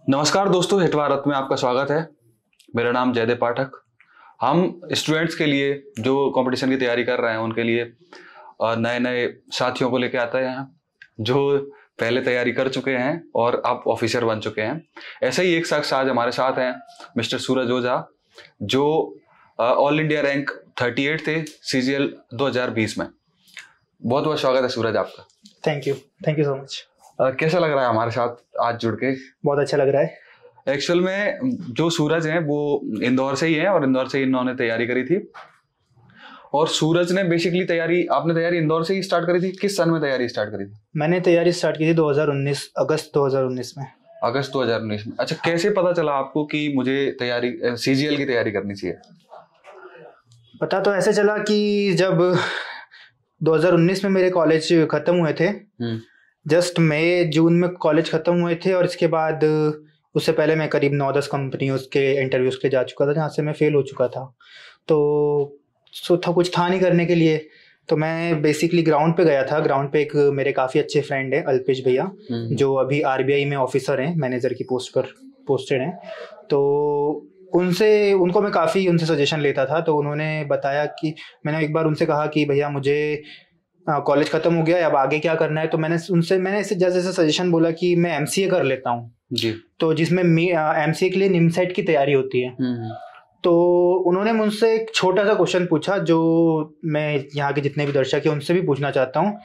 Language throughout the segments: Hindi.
नमस्कार दोस्तों, हिट भारत में आपका स्वागत है। मेरा नाम जयदेव पाठक। हम स्टूडेंट्स के लिए जो कंपटीशन की तैयारी कर रहे हैं उनके लिए नए नए साथियों को लेके आते हैं जो पहले तैयारी कर चुके हैं और अब ऑफिसर बन चुके हैं। ऐसे ही एक शख्स आज हमारे साथ हैं, मिस्टर सूरज ओझा, जो ऑल इंडिया रैंक 38 थे CGL 2020 में। बहुत बहुत स्वागत है सूरज आपका। Thank you so much. कैसा लग रहा है हमारे साथ आज जुड़ के? बहुत अच्छा लग रहा है। एक्चुअल में जो सूरज हैं वो इंदौर से ही हैं और इंदौर से ही इन्होंने तैयारी करी थी। और सूरज ने बेसिकली आपने तैयारी इंदौर से ही स्टार्ट करी थी। किस सन में तैयारी स्टार्ट करी थी? मैंने तैयारी स्टार्ट की थी 2019 अगस्त 2019 में। अगस्त 2019 में। अच्छा, कैसे पता चला आपको कि मुझे तैयारी CGL की तैयारी करनी चाहिए? पता तो ऐसे चला कि जब 2019 में मेरे कॉलेज खत्म हुए थे, जस्ट मई जून में कॉलेज खत्म हुए थे, और इसके बाद उससे पहले मैं करीब 9-10 कंपनियों के इंटरव्यूज के जा चुका था जहाँ से मैं फेल हो चुका था। तो कुछ था नहीं करने के लिए, तो मैं बेसिकली ग्राउंड पे गया था। ग्राउंड पे एक मेरे काफ़ी अच्छे फ्रेंड है अल्पेश भैया, जो अभी RBI में ऑफिसर हैं, मैनेजर की पोस्ट पर पोस्टेड हैं। तो उनको मैं काफ़ी उनसे सजेशन लेता था। तो उन्होंने बताया कि मैंने एक बार उनसे कहा कि भैया मुझे कॉलेज खत्म हो गया, अब आगे क्या करना है। तो मैंने इसे जैसे सजेशन बोला कि मैं MCA कर लेता हूँ जी, तो जिसमें MCA के लिए निमसेट की तैयारी होती है। तो उन्होंने मुझसे एक छोटा सा क्वेश्चन पूछा जो मैं यहाँ के जितने भी दर्शक हैं उनसे भी पूछना चाहता हूँ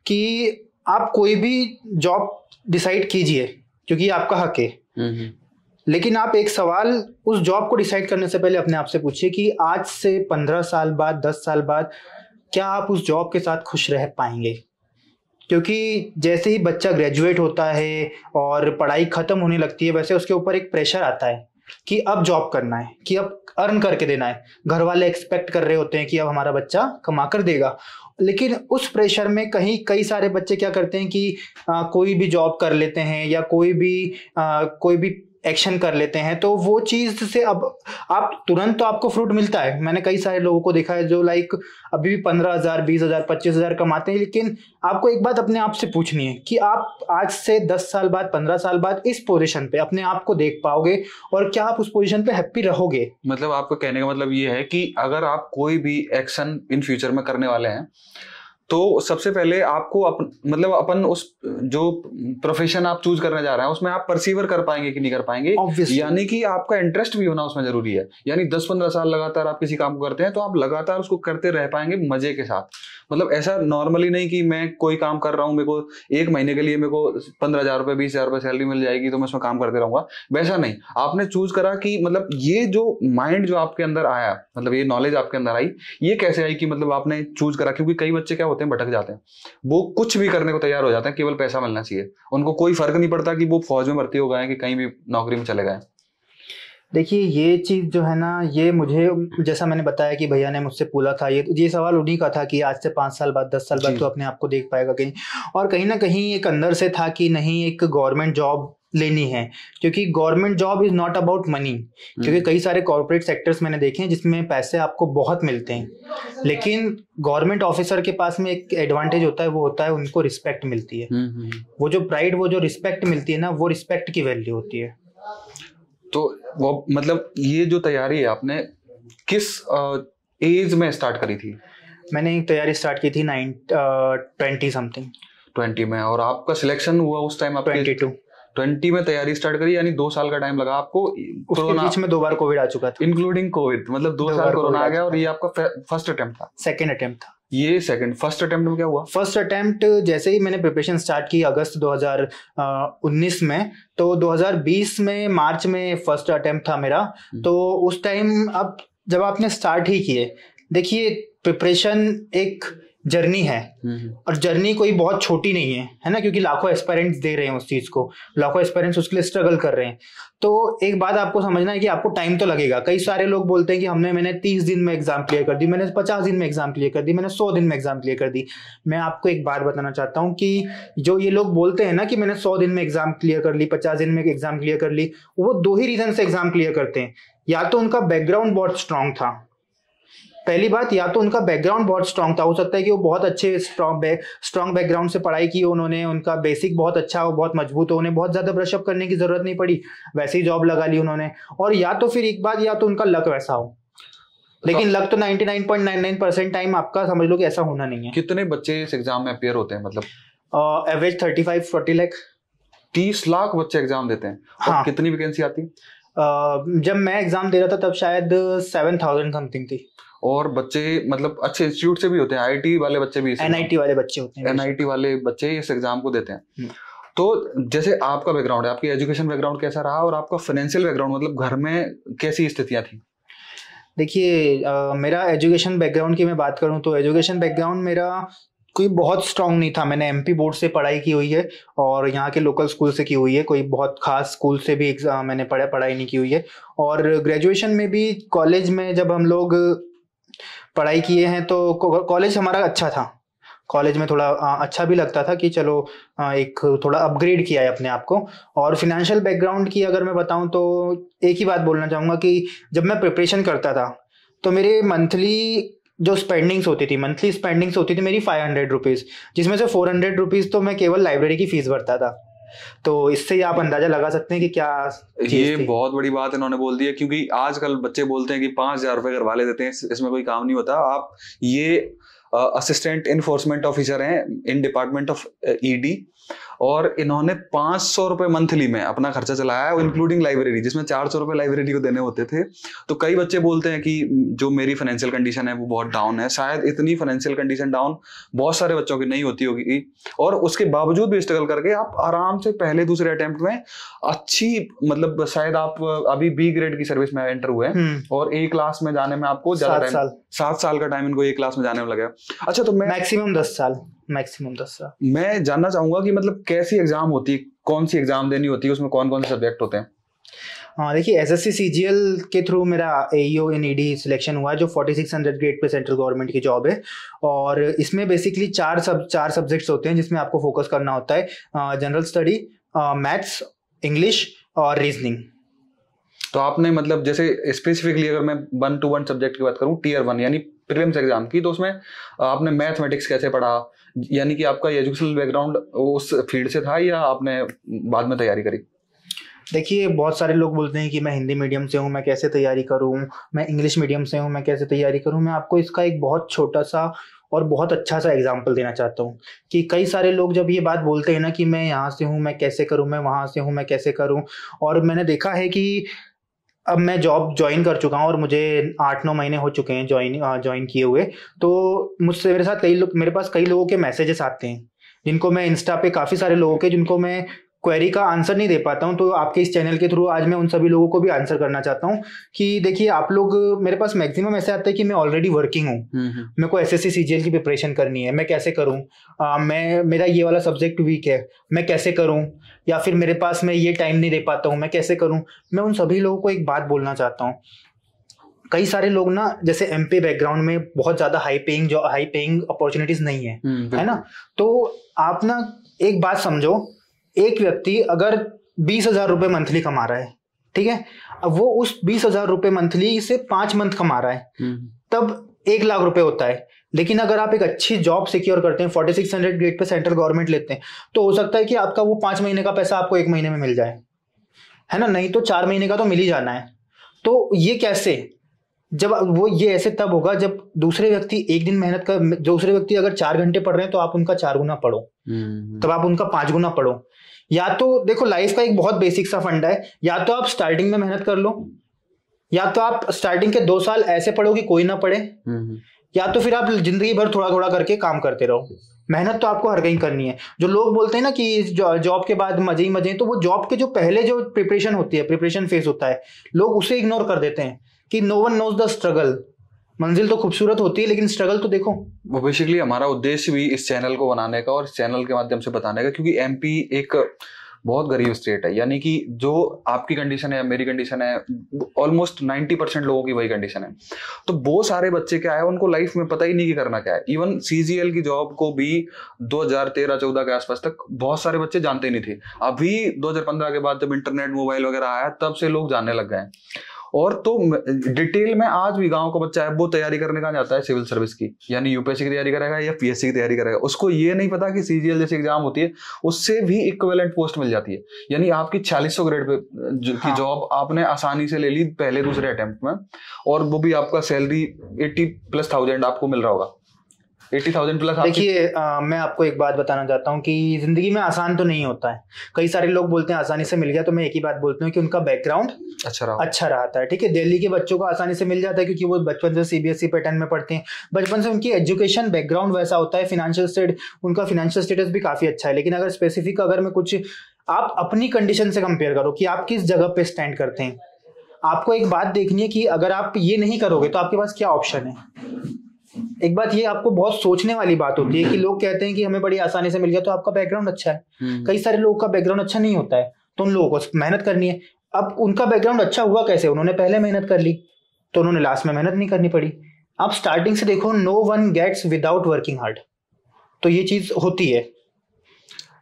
कि आप कोई भी जॉब डिसाइड कीजिए क्योंकि आपका हक है, लेकिन आप एक सवाल उस जॉब को डिसाइड करने से पहले अपने आप से पूछिए कि आज से 15 साल बाद, 10 साल बाद क्या आप उस जॉब के साथ खुश रह पाएंगे। क्योंकि जैसे ही बच्चा ग्रेजुएट होता है और पढ़ाई खत्म होने लगती है, वैसे उसके ऊपर एक प्रेशर आता है कि अब जॉब करना है, कि अब अर्न करके देना है। घर वाले एक्सपेक्ट कर रहे होते हैं कि अब हमारा बच्चा कमा कर देगा। लेकिन उस प्रेशर में कई सारे बच्चे क्या करते हैं कि कोई भी जॉब कर लेते हैं या कोई भी एक्शन कर लेते हैं। तो वो चीज से अब आप तुरंत तो आपको फ्रूट मिलता है। मैंने कई सारे लोगों को देखा है जो अभी भी 15,000, 20,000, 25,000 कमाते हैं। लेकिन आपको एक बात अपने आप से पूछनी है कि आप आज से 10 साल बाद, 15 साल बाद इस पोजीशन पे अपने आप को देख पाओगे और क्या आप उस पोजीशन पे हैप्पी रहोगे। मतलब आपको कहने का मतलब ये है कि अगर आप कोई भी एक्शन इन फ्यूचर में करने वाले हैं तो सबसे पहले आपको अपन उस जो प्रोफेशन आप चूज करने जा रहे हैं उसमें आप परसीवर कर पाएंगे कि नहीं कर पाएंगे, यानी कि आपका इंटरेस्ट भी होना उसमें जरूरी है। यानी 10-15 साल लगातार आप किसी काम को करते हैं तो आप लगातार उसको करते रह पाएंगे मजे के साथ। मतलब ऐसा नॉर्मली नहीं कि मैं कोई काम कर रहा हूँ, मेरे को एक महीने के लिए मेरे को 15,000 रुपए, 20,000 रुपए सैलरी मिल जाएगी तो मैं उसमें काम करते रहूंगा, वैसा नहीं। आपने चूज करा कि मतलब ये जो माइंड जो आपके अंदर आया, मतलब ये नॉलेज आपके अंदर आई, ये कैसे आई कि मतलब आपने चूज करा? क्योंकि कई बच्चे क्या होते हैं, भटक जाते हैं, वो कुछ भी करने को तैयार हो जाते हैं, केवल पैसा मिलना चाहिए। उनको कोई फर्क नहीं पड़ता कि वो फौज में भर्ती हो गए कि कहीं भी नौकरी में चले गए। देखिए, ये चीज़ जो है ना, ये मुझे जैसा मैंने बताया कि भैया ने मुझसे पूछा था, ये सवाल उन्हीं का था कि आज से 5 साल बाद, 10 साल बाद तो अपने आप को देख पाएगा कहीं। और कहीं ना कहीं एक अंदर से था कि नहीं, एक गवर्नमेंट जॉब लेनी है, क्योंकि government job is not about money. क्योंकि कई सारे कॉर्पोरेट सेक्टर्स मैंने देखे हैं जिसमें पैसे आपको बहुत मिलते हैं, लेकिन गवर्नमेंट ऑफिसर के पास में एक एडवांटेज होता है, वो होता है उनको रिस्पेक्ट मिलती है। वो जो प्राइड, वो जो रिस्पेक्ट मिलती है ना, वो रिस्पेक्ट की वैल्यू होती है। तो वो मतलब ये जो तैयारी है आपने किस एज में स्टार्ट करी थी? मैंने तैयारी स्टार्ट की थी 20 समथिंग 20 में। और आपका सिलेक्शन हुआ उस टाइम? 20 में तैयारी स्टार्ट करी, यानी 2 साल का टाइम लगा आपको। उसके बीच में 2 बार कोविड आ चुका था, इंक्लूडिंग कोविड। मतलब 2 साल कोरोना आ गया। और ये आपका फर्स्ट अटेम्प्ट था? सेकेंड अटेम्प्ट था ये। फर्स्ट अटेम्प्ट में क्या हुआ? फर्स्ट अटेम्प्ट जैसे ही मैंने प्रिपरेशन स्टार्ट की अगस्त 2019 में, तो 2020 में मार्च में फर्स्ट अटेम्प्ट था मेरा। तो उस टाइम, अब जब आपने स्टार्ट ही किए, देखिए प्रिपरेशन एक जर्नी है, और जर्नी कोई बहुत छोटी नहीं है ना, क्योंकि लाखों एस्पायरेंट्स दे रहे हैं उस चीज को, लाखों एस्पायरेंट्स उसके लिए स्ट्रगल कर रहे हैं। तो एक बात आपको समझना है कि आपको टाइम तो लगेगा। कई सारे लोग बोलते हैं कि मैंने 30 दिन में एग्जाम क्लियर कर दी, मैंने 50 दिन में एग्जाम क्लियर कर दी, मैंने 100 दिन में एग्जाम क्लियर कर दी। मैं आपको एक बात बताना चाहता हूँ कि जो ये लोग बोलते हैं ना कि मैंने 100 दिन में एग्जाम क्लियर कर ली, 50 दिन में एग्जाम क्लियर कर ली, वो 2 ही रीजन से एग्जाम क्लियर करते हैं। या तो उनका बैकग्राउंड बहुत स्ट्रांग था, पहली बात, या तो उनका बैकग्राउंड बहुत स्ट्रांग था, हो सकता है कि वो बहुत अच्छे स्ट्रांग बैकग्राउंड से पढ़ाई की उन्होंने, उनका बेसिक बहुत अच्छा हो, बहुत मजबूत हो, उन्हें बहुत ज्यादा ब्रशअप करने की जरूरत नहीं पड़ी, वैसे ही जॉब लगा ली उन्होंने। और या तो फिर एक बात, या तो उनका लक वैसा हो, लेकिन लक तो 99.99% टाइम आपका समझ लो कि ऐसा होना नहीं है। कितने बच्चे इस एग्जाम में अपियर होते हैं, मतलब एवरेज 35-40 लाख? 30 लाख बच्चे एग्जाम देते हैं। हाँ। कितनी वैकेंसी आती है? जब मैं एग्जाम दे रहा था तब शायद 7,000 समथिंग थी। और बच्चे मतलब अच्छे इंस्टीट्यूट से भी होते हैं, आईआईटी वाले बच्चे भी, एनआईटी वाले बच्चे होते हैं, एनआईटी वाले बच्चे इस एग्जाम को देते हैं। तो जैसे आपका बैकग्राउंड है, आपकी एजुकेशन बैकग्राउंड कैसा रहा, और आपका फाइनेंशियल बैकग्राउंड, मतलब घर में कैसी स्थितियां थी? देखिए, मेरा एजुकेशन बैकग्राउंड की मैं बात करूं तो एजुकेशन बैकग्राउंड मेरा कोई बहुत स्ट्रांग नहीं था। मैंने एमपी बोर्ड से पढ़ाई की हुई है और यहाँ के लोकल स्कूल से की हुई है, कोई बहुत खास स्कूल से भी मैंने पढ़ाई नहीं की हुई है। और ग्रेजुएशन में भी, कॉलेज में जब हम लोग पढ़ाई किए हैं तो कॉलेज हमारा अच्छा था, कॉलेज में थोड़ा अच्छा भी लगता था कि चलो एक थोड़ा अपग्रेड किया है अपने आप को। और फिनेंशियल बैकग्राउंड की अगर मैं बताऊं तो एक ही बात बोलना चाहूँगा कि जब मैं प्रिपरेशन करता था तो मेरे मंथली जो स्पेंडिंग्स होती थी, मंथली स्पेंडिंग्स होती थी मेरी 500 रुपीज़, जिसमें से 400 रुपीज़ तो मैं केवल लाइब्रेरी की फीस भरता था। तो इससे ही आप अंदाजा लगा सकते हैं कि क्या ये बहुत बड़ी बात इन्होंने बोल दी है, क्योंकि आजकल बच्चे बोलते हैं कि 5,000 रुपए घर वाले देते हैं, इसमें कोई काम नहीं होता। आप ये असिस्टेंट इन्फोर्समेंट ऑफिसर हैं इन डिपार्टमेंट ऑफ ईडी, और इन्होंने 500 रुपए मंथली में अपना खर्चा चलाया है, इंक्लूडिंग लाइब्रेरी, जिसमें 400 रुपए लाइब्रेरी को देने होते थे। तो कई बच्चे बोलते हैं कि जो मेरी फाइनेंशियल कंडीशन है वो बहुत डाउन है, शायद इतनी फाइनेंशियल कंडीशन डाउन बहुत सारे बच्चों की नहीं होती होगी, और उसके बावजूद भी स्ट्रगल करके आप आराम से पहले दूसरे अटेम्प्ट में अच्छी, मतलब शायद आप अभी बी ग्रेड की सर्विस में एंटर हुए और ए क्लास में जाने में आपको ज्यादा टाइम, 7 साल का टाइम इनको ए क्लास में जाने में लगा। अच्छा, तो मैं मैक्सिमम 10 साल मैं जानना चाहूंगा कि मतलब कैसी एग्जाम होती है, कौन सी एग्जाम देनी होती है, उसमें कौन कौन से सब्जेक्ट होते हैं? हाँ, देखिए, एसएससी सीजीएल के थ्रू मेरा एईओ इन ईडी सिलेक्शन हुआ है, जो 4600 ग्रेड पे सेंट्रल गवर्नमेंट की जॉब है। और इसमें बेसिकली चार सब्जेक्ट्स होते हैं जिसमें आपको फोकस करना होता है, जनरल स्टडी, मैथ्स, इंग्लिश और रीजनिंग। तो आपने मतलब जैसे स्पेसिफिकली अगर मैं 1-to-1 सब्जेक्ट की बात करूं, टियर 1 यानी प्रीलिम्स एग्जाम की, तो उसमें आपने मैथमेटिक्स कैसे पढ़ा, यानी कि आपका एजुकेशनल बैकग्राउंड उस फील्ड से था या आपने बाद में तैयारी करी? देखिए, बहुत सारे लोग बोलते हैं कि मैं हिंदी मीडियम से हूँ, मैं कैसे तैयारी करूँ, मैं इंग्लिश मीडियम से हूँ, मैं कैसे तैयारी करूँ। मैं आपको इसका एक बहुत छोटा सा और बहुत अच्छा सा एग्जाम्पल देना चाहता हूँ कि कई सारे लोग जब ये बात बोलते हैं ना कि मैं यहाँ से हूँ, मैं कैसे करूँ, मैं वहाँ से हूँ, मैं कैसे करूँ, और मैंने देखा है कि अब मैं जॉब ज्वाइन कर चुका हूँ और मुझे 8-9 महीने हो चुके हैं ज्वाइन किए हुए। तो मुझसे मेरे पास कई लोगों के मैसेजेस आते हैं जिनको मैं इंस्टा पे, काफ़ी सारे लोगों के जिनको मैं क्वेरी का आंसर नहीं दे पाता हूं। तो आपके इस चैनल के थ्रू आज मैं उन सभी लोगों को भी आंसर करना चाहता हूं कि देखिए, आप लोग, मेरे पास मैक्सिमम ऐसे आता है कि मैं ऑलरेडी वर्किंग हूं, मेरे को एसएससी सीजीएल की प्रिपरेशन करनी है, मैं कैसे करूं, मेरा ये वाला सब्जेक्ट वीक है, मैं कैसे करूं, या फिर मेरे पास मैं ये टाइम नहीं दे पाता हूं, मैं कैसे करूं। मैं उन सभी लोगों को एक बात बोलना चाहता हूँ, कई सारे लोग ना, जैसे एमपी बैकग्राउंड में बहुत ज्यादा हाई पेइंग अपॉर्चुनिटीज नहीं है ना। तो आप ना एक बात समझो, एक व्यक्ति अगर 20,000 रुपए मंथली कमा रहा है, ठीक है, अब वो उस 20,000 रुपए मंथली से 5 मंथ कमा रहा है, तब 1 लाख रुपए होता है। लेकिन अगर आप एक अच्छी जॉब सिक्योर करते हैं, 4600 ग्रेड पे सेंट्रल गवर्नमेंट लेते हैं, तो हो सकता है कि आपका वो 5 महीने का पैसा आपको 1 महीने में मिल जाए, है ना, नहीं तो 4 महीने का तो मिल ही जाना है। तो ये कैसे, जब वो ये ऐसे तब होगा जब दूसरे व्यक्ति एक दिन मेहनत कर, दूसरे व्यक्ति अगर 4 घंटे पढ़ रहे हैं तो आप उनका 4 गुना पढ़ो, तब आप उनका 5 गुना पढ़ो। या तो देखो, लाइफ का एक बहुत बेसिक सा फंडा है, या तो आप स्टार्टिंग में मेहनत कर लो, या तो आप स्टार्टिंग के 2 साल ऐसे पढ़ो कि कोई ना पढ़े, या तो फिर आप जिंदगी भर थोड़ा थोड़ा करके काम करते रहो। मेहनत तो आपको हर कहीं करनी है। जो लोग बोलते हैं ना कि जॉब के बाद मजे ही मजे, तो वो जॉब के जो पहले जो प्रिपरेशन होती है, प्रिपरेशन फेज होता है, लोग उसे इग्नोर कर देते हैं कि no one knows the struggle. मंजिल तो खूबसूरत होती है लेकिन स्ट्रगल तो देखो। वो बेसिकली हमारा उद्देश्य भी इस चैनल को बनाने का और इस चैनल के माध्यम से बताने का, क्योंकि एमपी एक बहुत गरीब स्टेट है, यानी कि जो आपकी कंडीशन है, मेरी कंडीशन है, ऑलमोस्ट 90% लोगों की वही कंडीशन है। तो बहुत सारे बच्चे क्या है, उनको लाइफ में पता ही नहीं कि करना क्या है। इवन सीजीएल की जॉब को भी 2013-14 के आसपास तक बहुत सारे बच्चे जानते नहीं थे। अभी 2015 के बाद जब इंटरनेट, मोबाइल वगैरह आया, तब से लोग जानने लग गए हैं। और तो डिटेल में आज भी गांव का बच्चा है वो तैयारी करने का जाता है सिविल सर्विस की, यानी यूपीएससी की तैयारी करेगा या पीएससी की तैयारी करेगा, उसको ये नहीं पता कि सीजीएल जैसे एग्जाम होती है उससे भी इक्विवेलेंट पोस्ट मिल जाती है, यानी आपकी 4600 ग्रेड पे की जॉब आपने आसानी से ले ली पहले दूसरे अटेम्प्ट में, और वो भी आपका सैलरी 80,000+ आपको मिल रहा होगा, 80,000 प्लस। देखिए मैं आपको एक बात बताना चाहता हूँ कि जिंदगी में आसान तो नहीं होता है। कई सारे लोग बोलते हैं आसानी से मिल गया, तो मैं एक ही बात बोलता हूँ कि उनका बैकग्राउंड अच्छा रहता है। ठीक है, दिल्ली के बच्चों को आसानी से मिल जाता है क्योंकि वो बचपन से सीबीएसई पैटर्न में पढ़ते हैं, बचपन से उनकी एजुकेशन बैकग्राउंड वैसा होता है, उनका फाइनेंशियल स्टेटस भी काफी अच्छा है। लेकिन अगर स्पेसिफिक अगर मैं कुछ आप अपनी कंडीशन से कंपेयर करो कि आप किस जगह पे स्टैंड करते हैं, आपको एक बात देखनी है कि अगर आप ये नहीं करोगे तो आपके पास क्या ऑप्शन है। एक बात ये आपको बहुत सोचने वाली बात होती है कि लोग कहते हैं कि हमें बड़ी आसानी से मिल गया तो आपका बैकग्राउंड अच्छा है। कई सारे लोगों का बैकग्राउंड अच्छा नहीं होता है, तो उन लोगों को मेहनत करनी है। अब उनका बैकग्राउंड अच्छा हुआ कैसे, उन्होंने पहले मेहनत कर ली तो उन्होंने लास्ट में मेहनत नहीं करनी पड़ी। आप स्टार्टिंग से देखो, no one gets without working hard, तो ये चीज होती है।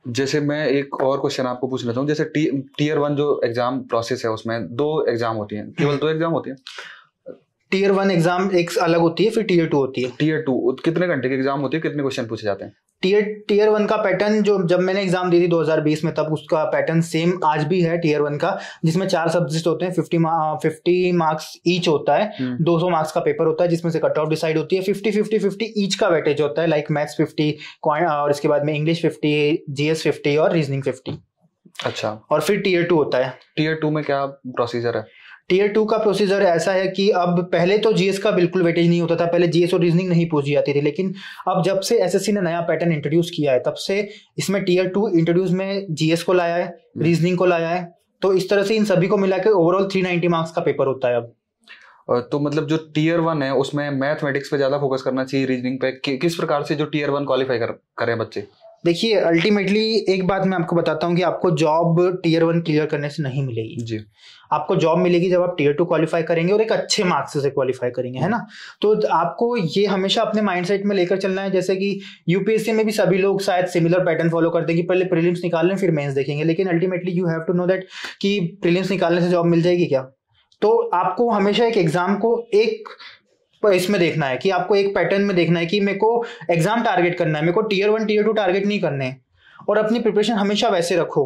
जैसे मैं एक और क्वेश्चन आपको पूछ लेता हूँ, जैसे टीयर 1 जो एग्जाम प्रोसेस है उसमें 2 एग्जाम होती हैं, केवल 2 एग्जाम होती है। टीयर 1 एग्जाम एक अलग होती है, फिर टीयर 2 होती है। टीयर 2 कितने घंटे की एग्जाम होती है, कितने क्वेश्चन पूछे जाते हैं? टीयर 1 का पैटर्न जो जब मैंने एग्जाम दी थी 2020 में, तब उसका पैटर्न सेम आज भी है टीयर 1 का, जिसमें 4 सब्जेक्ट होते हैं, 50 मार्क्स ईच होता है, 200 मार्क्स का पेपर होता है जिसमें से कट ऑफ डिसाइड होती है, 50-50-50 ईच का वेटेज होता है, लाइक मैथ्स 50 और इसके बाद में इंग्लिश 50, जीएस 50 और रीजनिंग 50। अच्छा, और फिर टीयर 2 होता है। टीयर 2 में क्या प्रोसीजर है? टीयर 2 का प्रोसीजर ऐसा है कि अब पहले तो जीएस का बिल्कुल वेटेज नहीं होता था, पहले जीएस और रीजनिंग नहीं पूछी जाती थी, लेकिन अब जब से एसएससी ने नया पैटर्न इंट्रोड्यूस किया है तब से इसमें टीयर 2 इंट्रोड्यूस में जीएस को लाया है, रीजनिंग को लाया है, तो इस तरह से इन सभी को मिलाकर ओवरऑल 390 मार्क्स का पेपर होता है अब। तो मतलब जो टीयर 1 है उसमें मैथमेटिक्स पे ज्यादा फोकस करना चाहिए, रीजनिंग पे? किस प्रकार से जो टीयर 1 क्वालिफाई करें बच्चे? देखिए अल्टीमेटली एक बात मैं आपको बताता हूँ कि आपको जॉब टीयर 1 क्लियर करने से नहीं मिलेगी जी। आपको जॉब मिलेगी जब आप टीयर 2 क्वालिफाई करेंगे और एक अच्छे मार्क्स से क्वालिफाई करेंगे, है ना। तो आपको ये हमेशा अपने माइंडसेट में लेकर चलना है, जैसे कि यूपीएससी में भी सभी लोग शायद सिमिलर पैटर्न फॉलो करते हैं कि पहले प्रीलिम्स निकाल लें फिर मेंस देखेंगे, लेकिन ultimately you have to know that कि प्रीलिम्स निकालने से जॉब मिल जाएगी क्या। तो आपको हमेशा एक एग्जाम को एक इसमें देखना है कि आपको एक पैटर्न में देखना है कि मेरे को एग्जाम टारगेट करना है, मेरे को टीयर 1 टीयर 2 टारगेट नहीं करने हैं, और अपनी प्रिपरेशन हमेशा वैसे रखो।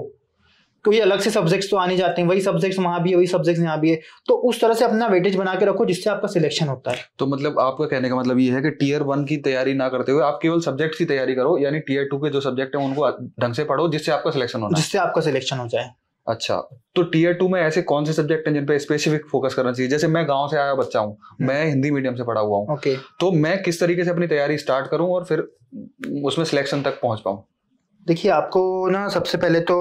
कोई अलग से सब्जेक्ट्स तो आने जाते हैं, वही सब्जेक्ट्स वहां भी है, वही सब्जेक्ट्स यहाँ भी है, तो उस तरह से अपना वेटेज बना के रखो जिससे आपका सिलेक्शन होता है। तो मतलब आपका कहने का मतलब ये है कि टीयर 1 की तैयारी ना करते हुए आप केवल सब्जेक्ट्स की तैयारी करो, यानी टीयर 2 के जो सब्जेक्ट है उनको ढंग से पढ़ो जिससे आपका सिलेक्शन हो जाए। अच्छा, तो टीयर 2 में ऐसे कौन से सब्जेक्ट हैं जिन पे स्पेसिफिक फोकस करना चाहिए? जैसे मैं गांव से आया बच्चा हूँ, मैं हिंदी मीडियम से पढ़ा हुआ हूँ, तो मैं किस तरीके से अपनी तैयारी स्टार्ट करूँ और फिर उसमें सिलेक्शन तक पहुंच पाऊँ? देखिए आपको ना सबसे पहले तो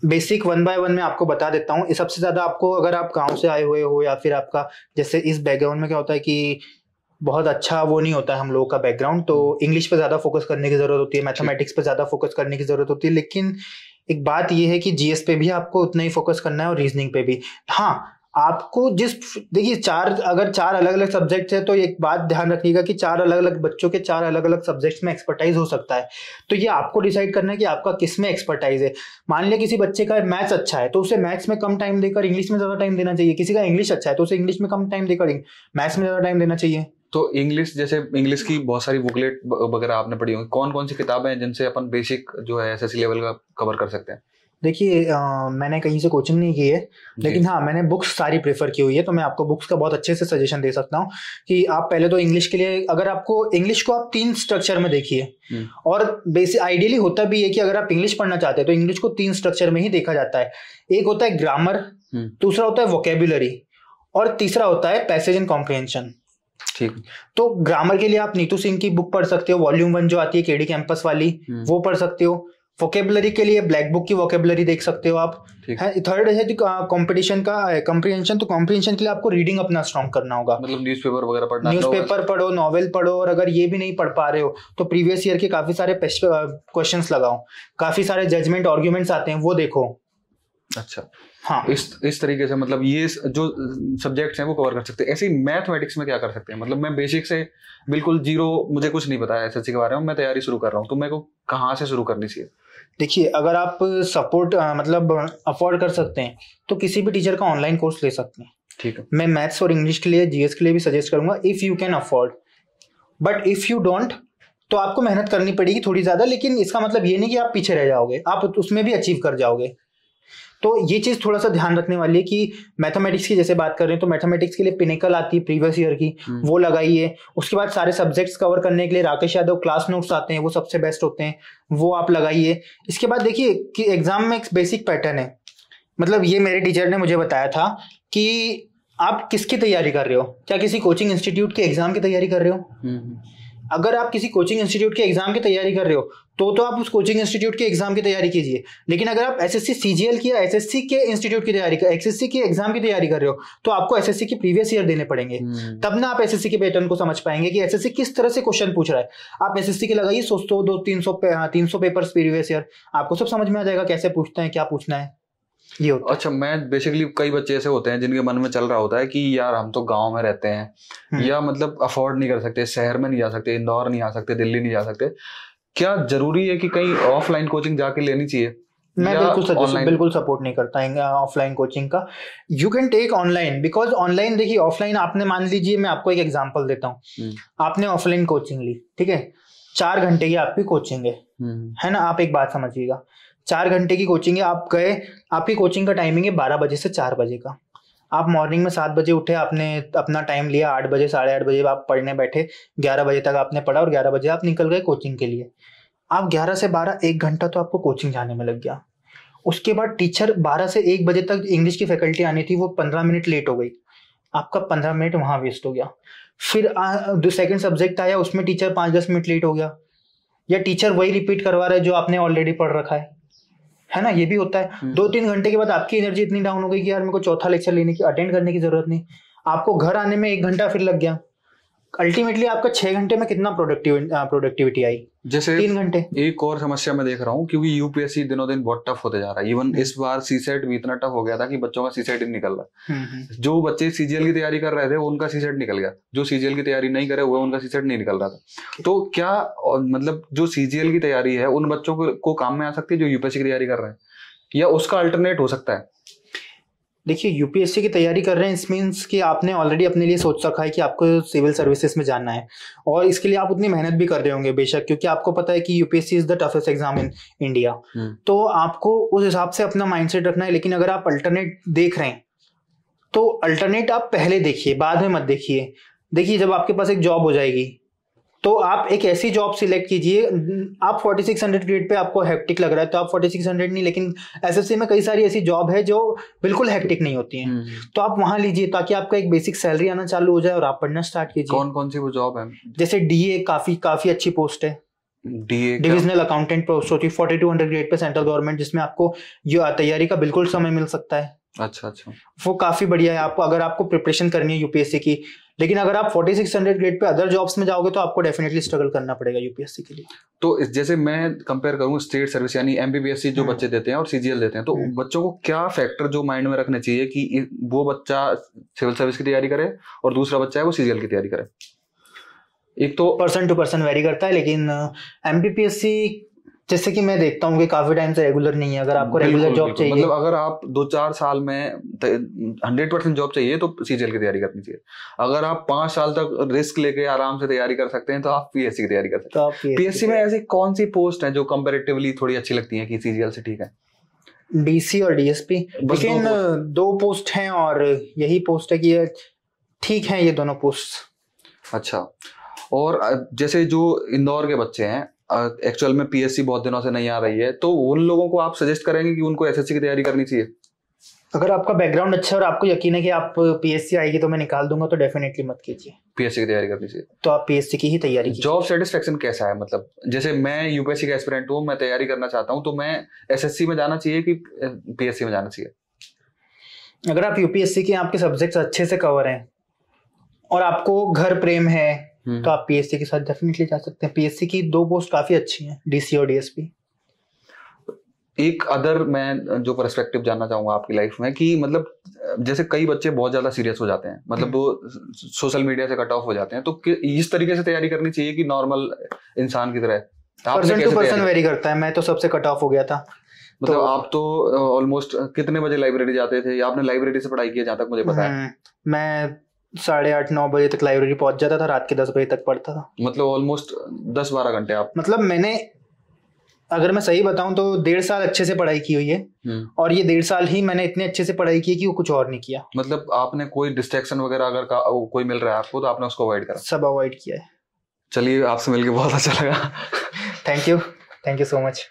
बेसिक 1 by 1 में आपको बता देता हूँ। सबसे ज्यादा आपको, अगर आप गाँव से आए हुए हो या फिर आपका जैसे इस बैकग्राउंड में क्या होता है कि बहुत अच्छा वो नहीं होता है हम लोगों का बैकग्राउंड, तो इंग्लिश पे ज्यादा फोकस करने की जरूरत होती है, मैथमेटिक्स पे ज्यादा फोकस करने की जरूरत होती है, लेकिन एक बात ये है कि जीएस पे भी आपको उतना ही फोकस करना है और रीजनिंग पे भी। हाँ, आपको देखिए अगर 4 अलग अलग सब्जेक्ट है तो एक बात ध्यान रखिएगा कि 4 अलग अलग बच्चों के 4 अलग अलग सब्जेक्ट्स में एक्सपर्टाइज हो सकता है, तो ये आपको डिसाइड करना है कि आपका किस में एक्सपर्टाइज है। मान लिया किसी बच्चे का मैथ्स अच्छा है तो उसे मैथ्स में कम टाइम देकर इंग्लिश में ज्यादा टाइम देना चाहिए, किसी का इंग्लिश अच्छा है तो उसे इंग्लिश में कम टाइम देकर मैथ्स में ज्यादा टाइम देना चाहिए। तो इंग्लिश, जैसे इंग्लिश की बहुत सारी बुकलेट वगैरह आपने पढ़ी होंगी, कौन कौन सी किताबें हैं जिनसे अपन बेसिक जो है एसएससी लेवल का कवर कर सकते हैं? देखिए मैंने कहीं से कोचिंग नहीं की है, लेकिन हाँ मैंने बुक्स सारी प्रेफर की हुई है, तो मैं आपको बुक्स का बहुत अच्छे से सजेशन दे सकता हूँ कि आप पहले तो इंग्लिश के लिए, अगर आपको इंग्लिश को आप 3 स्ट्रक्चर में देखिए, और बेसिक आइडियली होता भी है कि अगर आप इंग्लिश पढ़ना चाहते हैं तो इंग्लिश को 3 स्ट्रक्चर में ही देखा जाता है। एक होता है ग्रामर, दूसरा होता है वोकेबुलरी, और तीसरा होता है पैसेज एंड कॉम्प्रिहेंशन। ठीक। तो ग्रामर के लिए आप नीतू सिंह की बुक पढ़ सकते हो, वॉल्यूम 1 जो आती है केडी कैंपस वाली, वो पढ़ सकते हो। वोकेबुलरी के लिए ब्लैक बुक की वोकेबुलरी देख सकते हो आप। थर्ड है कंपटीशन का कॉम्प्रिहेंशन, तो कॉम्प्रिहेंशन के लिए आपको रीडिंग अपना स्ट्रॉन्ग करना होगा, मतलब न्यूज़पेपर वगैरह पढ़ना, न्यूज़पेपर पढ़ो, नॉवेल पढ़ो, और अगर ये भी नहीं पढ़ पा रहे हो तो प्रीवियस ईयर के काफी सारे क्वेश्चंस लगाओ, काफी सारे जजमेंट आर्ग्यूमेंट्स आते हैं वो देखो। अच्छा, हाँ, इस तरीके से मतलब ये जो सब्जेक्ट्स हैं वो कवर कर सकते हैं। ऐसे ही मैथमेटिक्स में क्या कर सकते हैं? मतलब मैं बेसिक से बिल्कुल जीरो, मुझे कुछ नहीं पता है एसएससी के बारे में, मैं तैयारी शुरू कर रहा हूँ, तो मेरे को कहाँ से शुरू करनी चाहिए? देखिए अगर आप सपोर्ट मतलब अफोर्ड कर सकते हैं तो किसी भी टीचर का ऑनलाइन कोर्स ले सकते हैं। ठीक है, मैं मैथ्स और इंग्लिश के लिए, जीएस के लिए भी सजेस्ट करूंगा if you can afford, but if you don't तो आपको मेहनत करनी पड़ेगी थोड़ी ज्यादा, लेकिन इसका मतलब ये नहीं कि आप पीछे रह जाओगे, आप उसमें भी अचीव कर जाओगे। तो ये चीज थोड़ा सा ध्यान रखने वाली है कि मैथमेटिक्स की जैसे बात कर रहे हैं तो मैथमेटिक्स के लिए पिनेकल आती है प्रीवियस ईयर की, वो लगाइए। उसके बाद सारे सब्जेक्ट्स कवर करने के लिए राकेश यादव क्लास नोट्स आते हैं, वो सबसे बेस्ट होते हैं, वो आप लगाइए। इसके बाद देखिए कि एग्जाम में एक बेसिक पैटर्न है, मतलब ये मेरे टीचर ने मुझे बताया था कि आप किसकी तैयारी कर रहे हो, क्या किसी कोचिंग इंस्टीट्यूट के एग्जाम की तैयारी कर रहे हो? अगर आप किसी कोचिंग इंस्टीट्यूट के एग्जाम की तैयारी कर रहे हो तो आप उस कोचिंग इंस्टीट्यूट के एग्जाम की तैयारी कीजिए। लेकिन अगर आप एसएससी सीजीएल की या एसएससी के इंस्टीट्यूट की तैयारी एसएससी के एग्जाम की तैयारी कर रहे हो तो आपको एसएससी की प्रीवियस ईयर देने पड़ेंगे, तब ना आप एसएससी के पैटर्न को समझ पाएंगे कि एसएससी किस तरह से क्वेश्चन पूछ रहा है। आप एसएससी के लगाइए 300 पेपर्स प्रीवियस ईयर, आपको सब समझ में आ जाएगा कैसे पूछते हैं, क्या पूछना है, ये होता है। अच्छा, मैं बेसिकली कई बच्चे ऐसे होते हैं जिनके मन में चल रहा होता है कि यार हम तो गांव में रहते हैं या मतलब अफोर्ड नहीं कर सकते, शहर में नहीं जा सकते, इंदौर नहीं आ सकते, दिल्ली नहीं जा सकते, क्या जरूरी है कि कहीं ऑफलाइन कोचिंग जाके लेनी चाहिए? मैं बिल्कुल सपोर्ट नहीं करता ऑफलाइन कोचिंग का। You can take online, because online देखिए, ऑफलाइन आपने मान लीजिए, मैं आपको एक एग्जांपल देता हूँ, आपने ऑफलाइन कोचिंग ली, ठीक है, 4 घंटे की आपकी कोचिंग है ना। आप एक बात समझिएगा, 4 घंटे की कोचिंग है, आप गए, आपकी कोचिंग का टाइमिंग है 12 बजे से 4 बजे का। आप मॉर्निंग में 7 बजे उठे, आपने अपना टाइम लिया, 8 बजे 8:30 बजे आप पढ़ने बैठे, 11 बजे तक आपने पढ़ा और 11 बजे आप निकल गए कोचिंग के लिए। आप 11 से 12 1 घंटा तो आपको कोचिंग जाने में लग गया। उसके बाद टीचर 12 से 1 बजे तक इंग्लिश की फैकल्टी आनी थी, वो 15 मिनट लेट हो गई, आपका 15 मिनट वहां वेस्ट हो गया। फिर जो सेकंड सब्जेक्ट आया उसमें टीचर 5-10 मिनट लेट हो गया, या टीचर वही रिपीट करवा रहा है जो आपने ऑलरेडी पढ़ रखा है ना, ये भी होता है। 2-3 घंटे के बाद आपकी एनर्जी इतनी डाउन हो गई कि यार मेरे को चौथा लेक्चर लेने की, अटेंड करने की जरूरत नहीं, आपको घर आने में 1 घंटा फिर लग गया। अल्टीमेटली आपका 6 घंटे में कितना प्रोडक्टिविटी आई? जैसे 3 घंटे। एक और समस्या मैं देख रहा हूँ, क्योंकि यूपीएससी दिनों दिन बहुत टफ होते जा रहा है। इवन इस बार सीसेट भी इतना टफ हो गया था कि बच्चों का सीसेट ही निकल रहा। जो बच्चे सीजीएल की तैयारी कर रहे थे उनका सीसेट निकल गया, जो सीजीएल की तैयारी नहीं करे हुए उनका सीसेट नहीं निकल रहा था। तो क्या मतलब जो सीजीएल की तैयारी है उन बच्चों को काम में आ सकती है जो यूपीएससी की तैयारी कर रहे हैं, या उसका अल्टरनेट हो सकता है? देखिए, यूपीएससी की तैयारी कर रहे हैं, इस मीन्स कि आपने ऑलरेडी अपने लिए सोच रखा है कि आपको सिविल सर्विसेज में जाना है, और इसके लिए आप उतनी मेहनत भी कर रहे होंगे बेशक, क्योंकि आपको पता है कि UPSC is the toughest exam in India. तो आपको उस हिसाब से अपना माइंडसेट रखना है। लेकिन अगर आप अल्टरनेट देख रहे हैं तो अल्टरनेट आप पहले देखिए, बाद में मत देखिए। देखिए, जब आपके पास एक जॉब हो जाएगी तो आप एक ऐसी जॉब सिलेक्ट कीजिए। आप 4600 ग्रेड पे आपको हेक्टिक लग रहा है तो आप 4600 नहीं, लेकिन एसएससी में कई सारी ऐसी जॉब है जो बिल्कुल हेक्टिक नहीं होती हैं, तो आप वहां लीजिए ताकि आपका एक बेसिक सैलरी आना चालू हो जाए और आप पढ़ना स्टार्ट कीजिए। कौन कौन सी वो जॉब है? जैसे डीए काफी अच्छी पोस्ट है, डीए डिविजनल अकाउंटेंट पोस्ट होती है 4200 ग्रेड पे, सेंट्रल गवर्नमेंट, जिसमें आपको जो तैयारी का बिल्कुल समय मिल सकता है। अच्छा, वो काफी बढ़िया है आपको, अगर आपको प्रिपरेशन करनी है यूपीएससी की। लेकिन अगर आप 4600 ग्रेड पे अदर जॉब्स में जाओगे तो आपको डेफिनेटली स्ट्रगल करना पड़ेगा यूपीएससी के लिए। तो जैसे मैं कंपेयर करूं स्टेट सर्विस यानी एमबीबीएससी जो बच्चे देते हैं और सीजीएल देते हैं, तो बच्चों को क्या फैक्टर जो माइंड में रखने चाहिए कि वो बच्चा सिविल सर्विस की तैयारी करे और दूसरा बच्चा है वो सीजीएल की तैयारी करे? एक तो पर्सन टू पर्सन वेरी करता है, लेकिन एमबीपीएससी जैसे कि मैं देखता हूँ कि काफी टाइम से रेगुलर नहीं है। अगर आपको रेगुलर जॉब चाहिए, मतलब अगर आप 2-4 साल में 100% जॉब चाहिए तो सीजीएल की तैयारी करनी चाहिए। अगर आप 5 साल तक रिस्क लेके आराम से तैयारी कर सकते हैं तो आप पीएससी की तैयारी कर सकते हैं। पीएससी में ऐसी कौन सी पोस्ट है जो कंपैरेटिवली थोड़ी अच्छी लगती है कि सीजीएल से ठीक है? डीसी और डीएसपी, लेकिन 2 पोस्ट हैं और यही पोस्ट है कि ठीक है ये दोनों पोस्ट। अच्छा, और जैसे जो इंदौर के बच्चे हैं, एक्चुअल में पीएससी बहुत दिनों से नहीं आ रही है, तो उन लोगों को आप सजेस्ट करेंगे कि उनको एसएससी की तैयारी करनी चाहिए? अगर आपका बैकग्राउंड अच्छा है और आपको यकीन है कि आप पीएससी आएगी तो मैं निकाल दूंगा, तो डेफिनेटली मत कीजिए, पीएससी की तैयारी करनी चाहिए। तो आप पीएससी की ही तैयारी कीजिए। जॉब सेटिस्फेक्शन कैसा है? मतलब जैसे मैं यूपीएससी का एस्पिरेंट हूँ, मैं तैयारी करना चाहता हूँ, तो मैं एसएससी में जाना चाहिए कि पीएससी में जाना चाहिए? अगर आप यूपीएससी के आपके सब्जेक्ट्स अच्छे से कवर हैं और आपको घर प्रेम है तो आप पीएससी के साथ डेफिनेटली जा सकते हैं। पीएससी की 2 पोस्ट काफी अच्छी हैं, डीसी और डीएसपी। एक अदर मैं जो पर्सपेक्टिव जानना चाहूंगा आपकी लाइफ में कि मतलब जैसे कई बच्चे बहुत ज्यादा सीरियस हो जाते हैं, मतलब वो सोशल मीडिया से कट ऑफ हो जाते हैं, तो इस तरीके से तैयारी करनी चाहिए कि नॉर्मल इंसान की तरह? पर्सन टू पर्सन वेरी करता है। मैं तो सबसे कट ऑफ हो गया था, मतलब आप तो ऑलमोस्ट कितने बजे लाइब्रेरी जाते थे, या आपने लाइब्रेरी से पढ़ाई की जहाँ तक मुझे पता है? मैं 8:30-9 बजे तक लाइब्रेरी पहुंच जाता था, रात के 10 बजे तक पढ़ता था। मतलब ऑलमोस्ट 10-12 घंटे आप? मतलब मैंने, अगर मैं सही बताऊं तो 1.5 साल अच्छे से पढ़ाई की हुई है, और ये 1.5 साल ही मैंने इतने अच्छे से पढ़ाई की है कि वो कुछ और नहीं किया। मतलब आपने कोई डिस्ट्रैक्शन वगैरह अगर कोई मिल रहा है आपको तो आपने उसको अवॉइड करा? सब अवॉइड किया है। चलिए, आपसे मिलके बहुत अच्छा लगा। Thank you so much.